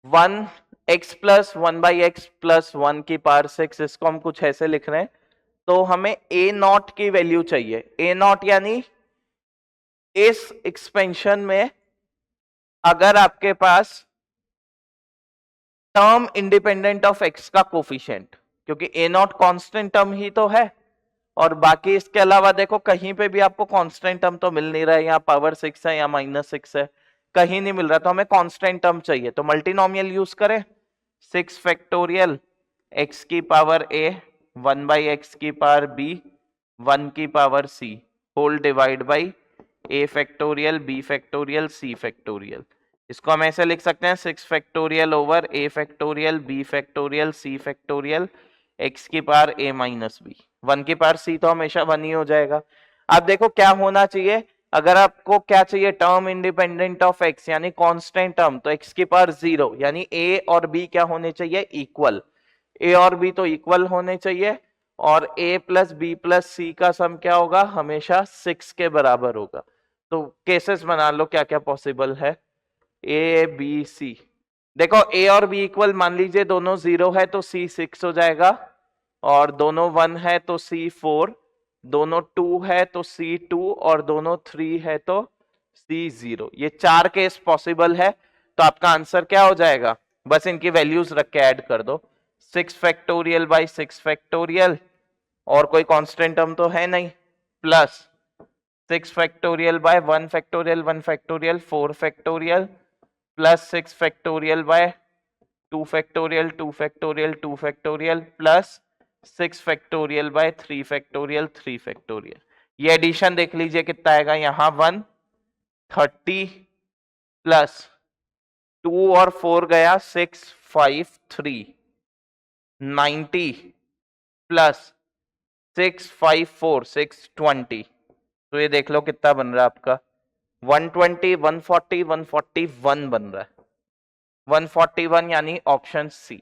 1x plus 1/x plus 1 की power 6, इसको हम कुछ ऐसे लिख रहे हैं। तो हमें ए नॉट की वैल्यू चाहिए। ए नॉट यानी इस एक्सपेंशन में अगर आपके पास टर्म इंडिपेंडेंट ऑफ एक्स का कोफिशिएंट, क्योंकि ए नॉट कांस्टेंट टर्म ही तो है, और बाकी इसके अलावा देखो कहीं पे भी आपको कांस्टेंट टर्म तो मिल नहीं रहा है, यहाँ पावर 6 है या -6 है, कहीं नहीं मिल रहा, तो हमें कांस्टेंट टर्म चाहिए। तो मल्टीनोमियल यूज करें, 6 फैक्टोरियल x की पावर a 1/x की पावर b 1 की power c whole divide by a factorial b factorial c factorial. इसको हम ऐसे लिख सकते हैं 6 factorial over a factorial b factorial c factorial x की पावर a माइनस b। 1 की पावर c तो हमेशा 1 ही हो जाएगा। अब देखो क्या होना चाहिए, अगर आपको क्या चाहिए, टर्म इंडिपेंडेंट ऑफ x यानी कांस्टेंट टर्म, तो x की पावर 0 यानी a और b क्या होने चाहिए, इक्वल। a और b तो इक्वल होने चाहिए, और a plus B plus c का सम क्या होगा, हमेशा 6 के बराबर होगा। तो केसेस बना लो क्या क्या पॉसिबल है, a b c। देखो a और b इक्वल मान लीजिए, दोनों 0 है तो c 6 हो जाएगा, और दोनों 1 है तो c 4, दोनों 2 है तो c 2, और दोनों 3 है तो c 0। ये 4 केस पॉसिबल है। तो आपका आंसर क्या हो जाएगा, बस इनकी वैल्यूज रख के ऐड कर दो, 6 फैक्टोरियल बाई 6 फैक्टोरियल, और कोई कांस्टेंट टर्म तो है नहीं, plus 6 factorial by 1 factorial 1 factorial 4 factorial, plus 6 factorial by 2 factorial 2 factorial 2 factorial, plus 6 factorial by 3 factorial 3 factorial. ये एडिशन देख लीजिए कितना आएगा, यहां 130 प्लस 2 और 4 गया 6 5 3 90 प्लस 6 5 4 620। तो ये देख लो कितना बन रहा है आपका, 120 140 141 बन रहा है, 141 यानी ऑप्शन सी।